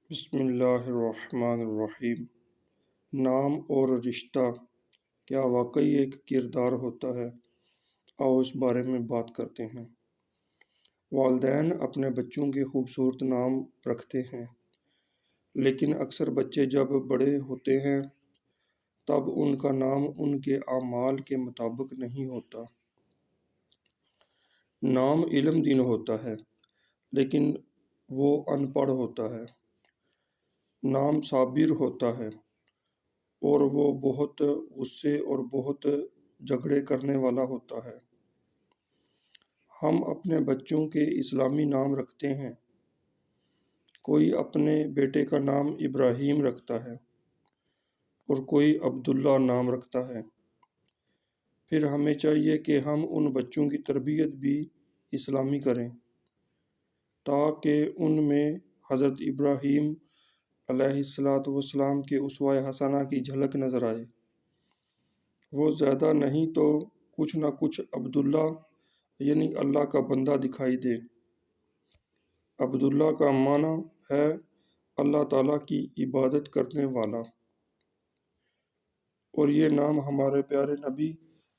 بسم اللہ الرحمن الرحیم۔ نام اور رشتہ کیا واقعی ایک کردار ہوتا ہے؟ آؤ اس بارے میں بات کرتے ہیں۔ والدین اپنے بچوں کے خوبصورت نام رکھتے ہیں، لیکن اکثر بچے جب بڑے ہوتے ہیں تب ان کا نام ان کے اعمال کے مطابق نہیں ہوتا۔ نام علم دین ہوتا ہے، لیکن وہ ان پڑھ ہوتا ہے۔ نام صابر ہوتا ہے اور وہ بہت غصے اور بہت جھگڑے کرنے والا ہوتا ہے۔ ہم اپنے بچوں کے اسلامی نام رکھتے ہیں۔ کوئی اپنے بیٹے کا نام ابراہیم رکھتا ہے اور کوئی عبداللہ نام رکھتا ہے۔ پھر ہمیں چاہیے کہ ہم ان بچوں کی تربیت بھی اسلامی کریں تاکہ ان میں حضرت ابراہیم علیہ السلام کے اسوہ حسنہ کی جھلک نظر آئے۔ وہ زیادہ نہیں تو کچھ نہ کچھ عبداللہ یعنی اللہ کا بندہ دکھائی دے۔ عبداللہ کا معنی ہے اللہ تعالیٰ کی عبادت کرنے والا، اور یہ نام ہمارے پیارے نبی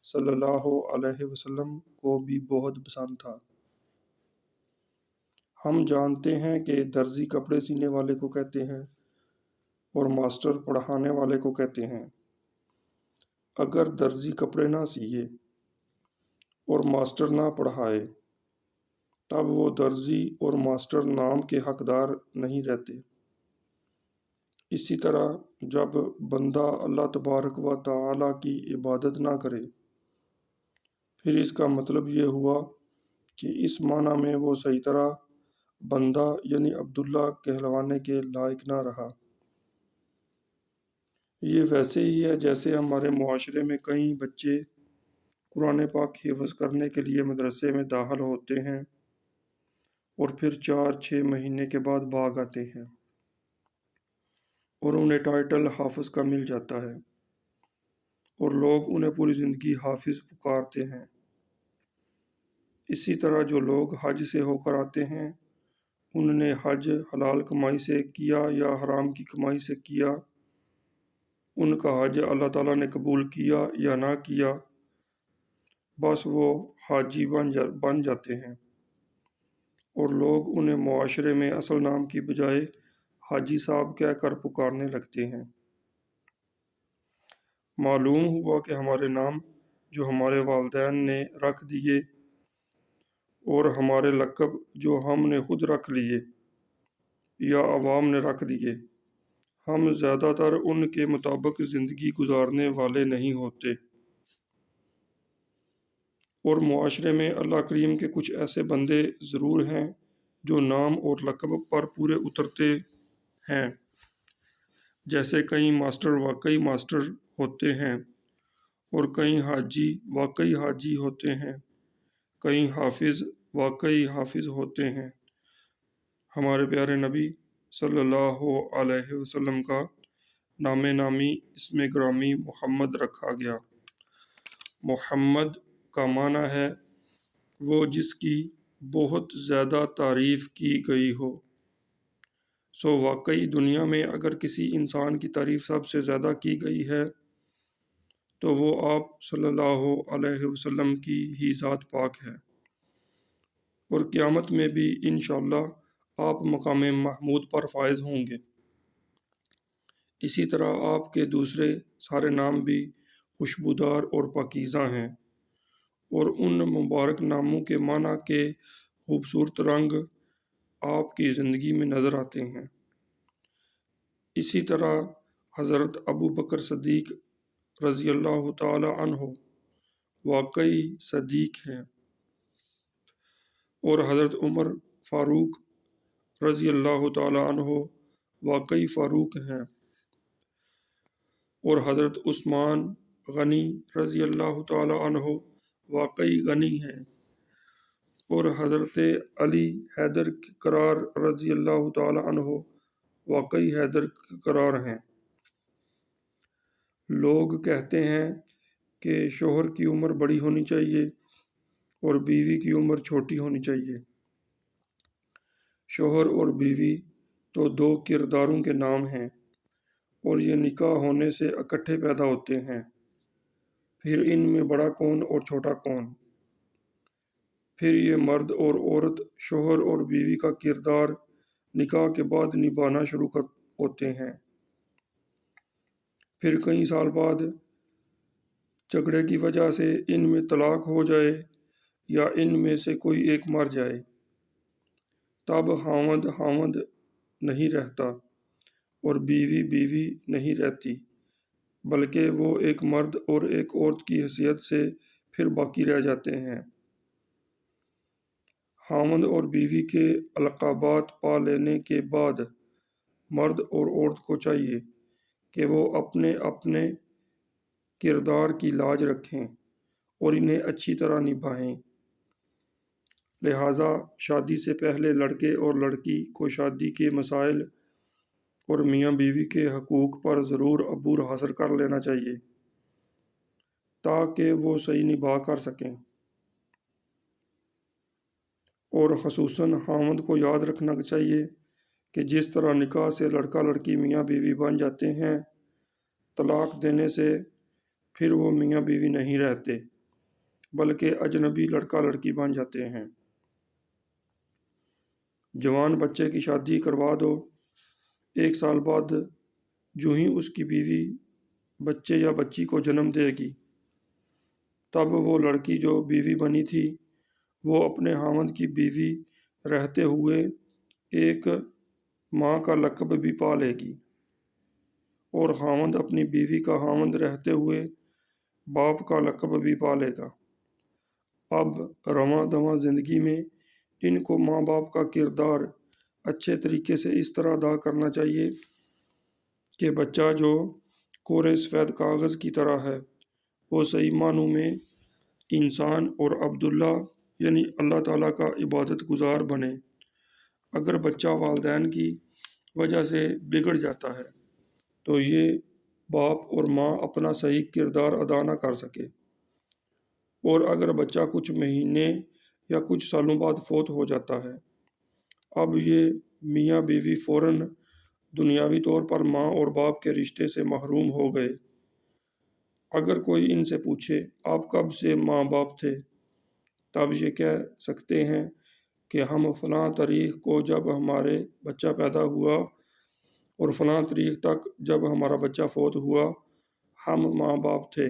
صلی اللہ علیہ وسلم کو بھی بہت پسند تھا۔ ہم جانتے ہیں کہ درزی کپڑے سینے والے کو کہتے ہیں اور ماسٹر پڑھانے والے کو کہتے ہیں۔ اگر درزی کپڑے نہ سیے اور ماسٹر نہ پڑھائے تب وہ درزی اور ماسٹر نام کے حقدار نہیں رہتے۔ اسی طرح جب بندہ اللہ تبارک و تعالیٰ کی عبادت نہ کرے پھر اس کا مطلب یہ ہوا کہ اس معنی میں وہ صحیح طرح بندہ یعنی عبداللہ کہلوانے کے لائق نہ رہا۔ یہ ویسے ہی ہے جیسے ہمارے معاشرے میں کئی بچے قرآن پاک حفظ کرنے کے لیے مدرسے میں داخل ہوتے ہیں اور پھر 4-6 مہینے کے بعد بھاگ آتے ہیں اور انہیں ٹائٹل حافظ کا مل جاتا ہے اور لوگ انہیں پوری زندگی حافظ پکارتے ہیں۔ اسی طرح جو لوگ حج سے ہو کر آتے ہیں انہوں نے حج حلال کمائی سے کیا یا حرام کی کمائی سے کیا، ان کا حج اللہ تعالیٰ نے قبول کیا یا نہ کیا، بس وہ حاجی بن جاتے ہیں اور لوگ انہیں معاشرے میں اصل نام کی بجائے حاجی صاحب کہہ کر پکارنے لگتے ہیں۔ معلوم ہوا کہ ہمارے نام جو ہمارے والدین نے رکھ دیے اور ہمارے لقب جو ہم نے خود رکھ لیے یا عوام نے رکھ دیے، ہم زیادہ تر ان کے مطابق زندگی گزارنے والے نہیں ہوتے، اور معاشرے میں اللہ کریم کے کچھ ایسے بندے ضرور ہیں جو نام اور لقب پر پورے اترتے ہیں، جیسے کئی ماسٹر واقعی ماسٹر ہوتے ہیں اور کئی حاجی واقعی حاجی ہوتے ہیں، کئی حافظ واقعی حافظ ہوتے ہیں۔ ہمارے پیارے نبی صلی اللہ علیہ وسلم کا نام نامی اسم گرامی محمد رکھا گیا۔ محمد کا معنی ہے وہ جس کی بہت زیادہ تعریف کی گئی ہو۔ سو واقعی دنیا میں اگر کسی انسان کی تعریف سب سے زیادہ کی گئی ہے تو وہ آپ صلی اللہ علیہ وسلم کی ہی ذات پاک ہے، اور قیامت میں بھی انشاءاللہ آپ مقام محمود پر فائز ہوں گے۔ اسی طرح آپ کے دوسرے سارے نام بھی خوشبودار اور پاکیزہ ہیں، اور ان مبارک ناموں کے معنی کے خوبصورت رنگ آپ کی زندگی میں نظر آتے ہیں۔ اسی طرح حضرت ابو بکر صدیق رضی اللہ تعالی عنہ واقعی صدیق ہیں، اور حضرت عمر فاروق رضی اللہ تعالی عنہ واقعی فاروق ہیں، اور حضرت عثمان غنی رضی اللہ تعالی عنہ واقعی غنی ہیں، اور حضرت علی حیدر کرار رضی اللہ تعالی عنہ واقعی حیدر کرار ہیں۔ لوگ کہتے ہیں کہ شوہر کی عمر بڑی ہونی چاہیے اور بیوی کی عمر چھوٹی ہونی چاہیے۔ شوہر اور بیوی تو دو کرداروں کے نام ہیں، اور یہ نکاح ہونے سے اکٹھے پیدا ہوتے ہیں۔ پھر ان میں بڑا کون اور چھوٹا کون؟ پھر یہ مرد اور عورت، شوہر اور بیوی کا کردار نکاح کے بعد نبھانا شروع ہوتے ہیں۔ پھر کئی سال بعد جھگڑے کی وجہ سے ان میں طلاق ہو جائے یا ان میں سے کوئی ایک مر جائے، تب خاوند نہیں رہتا اور بیوی بیوی نہیں رہتی، بلکہ وہ ایک مرد اور ایک عورت کی حیثیت سے پھر باقی رہ جاتے ہیں۔ خاوند اور بیوی کے القابات پا لینے کے بعد مرد اور عورت کو چاہیے کہ وہ اپنے اپنے کردار کی لاج رکھیں اور انہیں اچھی طرح نبھائیں۔ لہٰذا شادی سے پہلے لڑکے اور لڑکی کو شادی کے مسائل اور میاں بیوی کے حقوق پر ضرور عبور حاصل کر لینا چاہیے تاکہ وہ صحیح نبھا کر سکیں۔ اور خصوصاً خاوند کو یاد رکھنا چاہیے کہ جس طرح نکاح سے لڑکا لڑکی میاں بیوی بن جاتے ہیں، طلاق دینے سے پھر وہ میاں بیوی نہیں رہتے بلکہ اجنبی لڑکا لڑکی بن جاتے ہیں۔ جوان بچے کی شادی کروا دو، 1 سال بعد جو ہی اس کی بیوی بچے یا بچی کو جنم دے گی، تب وہ لڑکی جو بیوی بنی تھی وہ اپنے خاوند کی بیوی رہتے ہوئے ایک ماں کا لقب بھی پا لے گی، اور خاوند اپنی بیوی کا خاوند رہتے ہوئے باپ کا لقب بھی پا لے گا۔ اب رواں دواں زندگی میں ان کو ماں باپ کا کردار اچھے طریقے سے اس طرح ادا کرنا چاہیے کہ بچہ جو کورے سفید کاغذ کی طرح ہے وہ صحیح معنوں میں انسان اور عبداللہ یعنی اللہ تعالیٰ کا عبادت گزار بنے۔ اگر بچہ والدین کی وجہ سے بگڑ جاتا ہے تو یہ باپ اور ماں اپنا صحیح کردار ادا نہ کر سکے، اور اگر بچہ کچھ مہینے یا کچھ سالوں بعد فوت ہو جاتا ہے، اب یہ میاں بیوی فوراً دنیاوی طور پر ماں اور باپ کے رشتے سے محروم ہو گئے۔ اگر کوئی ان سے پوچھے آپ کب سے ماں باپ تھے، تب یہ کہہ سکتے ہیں کہ ہم فلاں تاریخ کو جب ہمارے بچہ پیدا ہوا اور فلاں تاریخ تک جب ہمارا بچہ فوت ہوا ہم ماں باپ تھے۔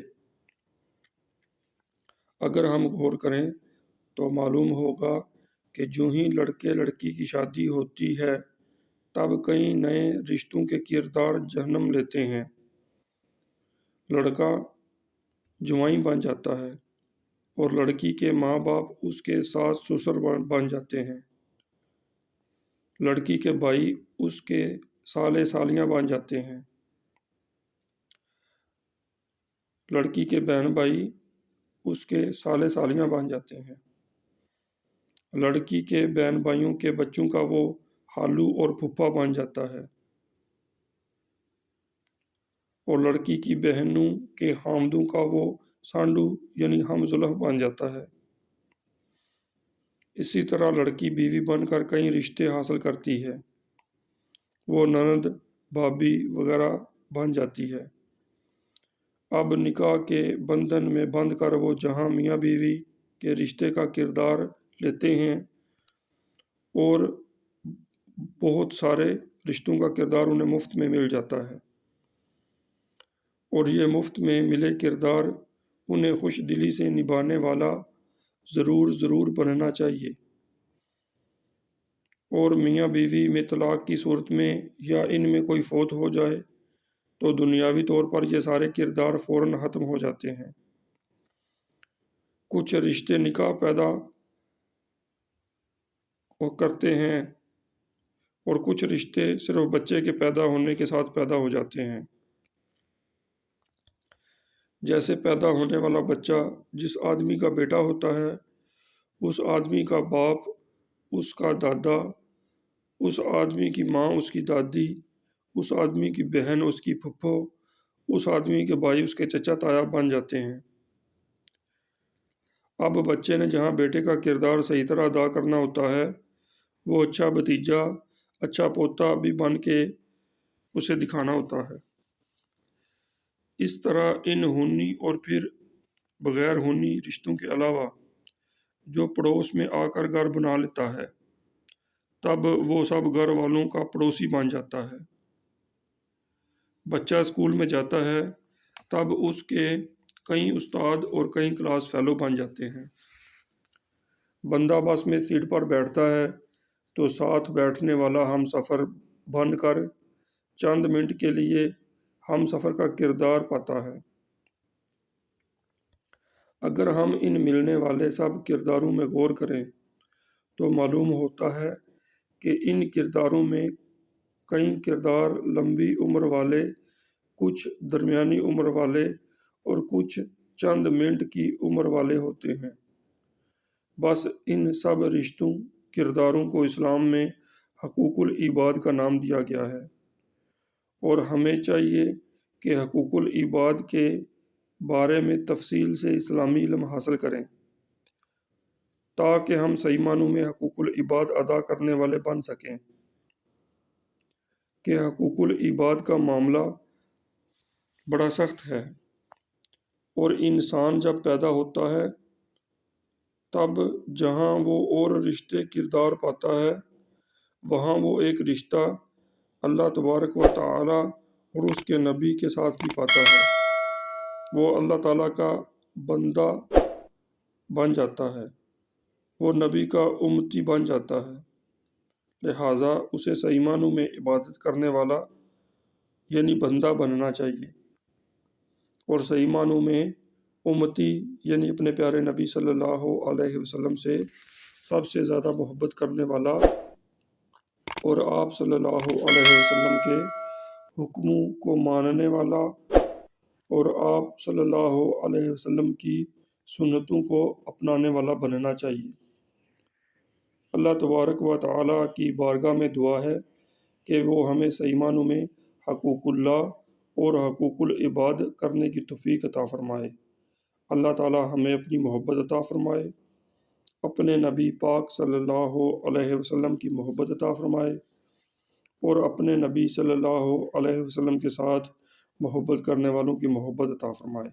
اگر ہم غور کریں تو معلوم ہوگا کہ جو ہی لڑکے لڑکی کی شادی ہوتی ہے تب کئی نئے رشتوں کے کردار جنم لیتے ہیں۔ لڑکا جوان بن جاتا ہے اور لڑکی کے ماں باپ اس کے ساس سسر بن جاتے ہیں۔ لڑکی کے بھائی اس کے سالے سالیاں بن جاتے ہیں۔ لڑکی کے بہن بھائی اس کے سالے سالیاں بن جاتے ہیں۔ لڑکی کے بہن بھائیوں کے بچوں کا وہ خالو اور پھوپھا بن جاتا ہے، اور لڑکی کی بہنوں کے خامدوں کا وہ سانڈو یعنی ہم زلف بن جاتا ہے۔ اسی طرح لڑکی بیوی بن کر کئی رشتے حاصل کرتی ہے، وہ نند بھابھی وغیرہ بن جاتی ہے۔ اب نکاح کے بندھن میں بندھ کر وہ جہاں میاں بیوی کے رشتے کا کردار لیتے ہیں اور بہت سارے رشتوں کا کردار انہیں مفت میں مل جاتا ہے، اور یہ مفت میں ملے کردار انہیں خوش دلی سے نبھانے والا ضرور بننا چاہیے۔ اور میاں بیوی میں طلاق کی صورت میں یا ان میں کوئی فوت ہو جائے تو دنیاوی طور پر یہ سارے کردار فوراً ختم ہو جاتے ہیں۔ کچھ رشتے نکاح پیدا کرتے ہیں اور کچھ رشتے صرف بچے کے پیدا ہونے کے ساتھ پیدا ہو جاتے ہیں۔ جیسے پیدا ہونے والا بچہ جس آدمی کا بیٹا ہوتا ہے، اس آدمی کا باپ اس کا دادا، اس آدمی کی ماں اس کی دادی، اس آدمی کی بہن اس کی پھپھو، اس آدمی کے بھائی اس کے چچا تایا بن جاتے ہیں۔ اب بچے نے جہاں بیٹے کا کردار صحیح طرح ادا کرنا ہوتا ہے، وہ اچھا بھتیجا، اچھا پوتا بھی بن کے اسے دکھانا ہوتا ہے۔ اس طرح ان خونی اور پھر بغیر خونی رشتوں کے علاوہ جو پڑوس میں آ کر گھر بنا لیتا ہے، تب وہ سب گھر والوں کا پڑوسی بن جاتا ہے۔ بچہ اسکول میں جاتا ہے تب اس کے کئی استاد اور کئی کلاس فیلو بن جاتے ہیں۔ بندہ بس میں سیٹ پر بیٹھتا ہے تو ساتھ بیٹھنے والا ہم سفر بن کر چند منٹ کے لیے ہم سفر کا کردار پاتا ہے۔ اگر ہم ان ملنے والے سب کرداروں میں غور کریں تو معلوم ہوتا ہے کہ ان کرداروں میں کئی کردار لمبی عمر والے، کچھ درمیانی عمر والے اور کچھ چند منٹ کی عمر والے ہوتے ہیں۔ بس ان سب رشتوں کرداروں کو اسلام میں حقوق العباد کا نام دیا گیا ہے، اور ہمیں چاہیے کہ حقوق العباد کے بارے میں تفصیل سے اسلامی علم حاصل کریں تاکہ ہم صحیح معنوں میں حقوق العباد ادا کرنے والے بن سکیں۔ کہ حقوق العباد کا معاملہ بڑا سخت ہے، اور انسان جب پیدا ہوتا ہے تب جہاں وہ اور رشتے کردار پاتا ہے، وہاں وہ ایک رشتہ اللہ تبارک و تعالی اور اس کے نبی کے ساتھ بھی پاتا ہے۔ وہ اللہ تعالیٰ کا بندہ بن جاتا ہے، وہ نبی کا امتی بن جاتا ہے، لہٰذا اسے صحیح معنوں میں عبادت کرنے والا یعنی بندہ بننا چاہیے، اور صحیح معنوں میں امتی یعنی اپنے پیارے نبی صلی اللہ علیہ وسلم سے سب سے زیادہ محبت کرنے والا، اور آپ صلی اللہ علیہ وسلم کے حکموں کو ماننے والا، اور آپ صلی اللہ علیہ وسلم کی سنتوں کو اپنانے والا بننا چاہیے۔ اللہ تبارک و تعالیٰ کی بارگاہ میں دعا ہے کہ وہ ہمیں صحیح معنوں میں حقوق اللہ اور حقوق العباد کرنے کی توفیق عطا فرمائے۔ اللہ تعالیٰ ہمیں اپنی محبت عطا فرمائے، اپنے نبی پاک صلی اللہ علیہ وسلم کی محبت عطا فرمائے، اور اپنے نبی صلی اللہ علیہ وسلم کے ساتھ محبت کرنے والوں کی محبت عطا فرمائے۔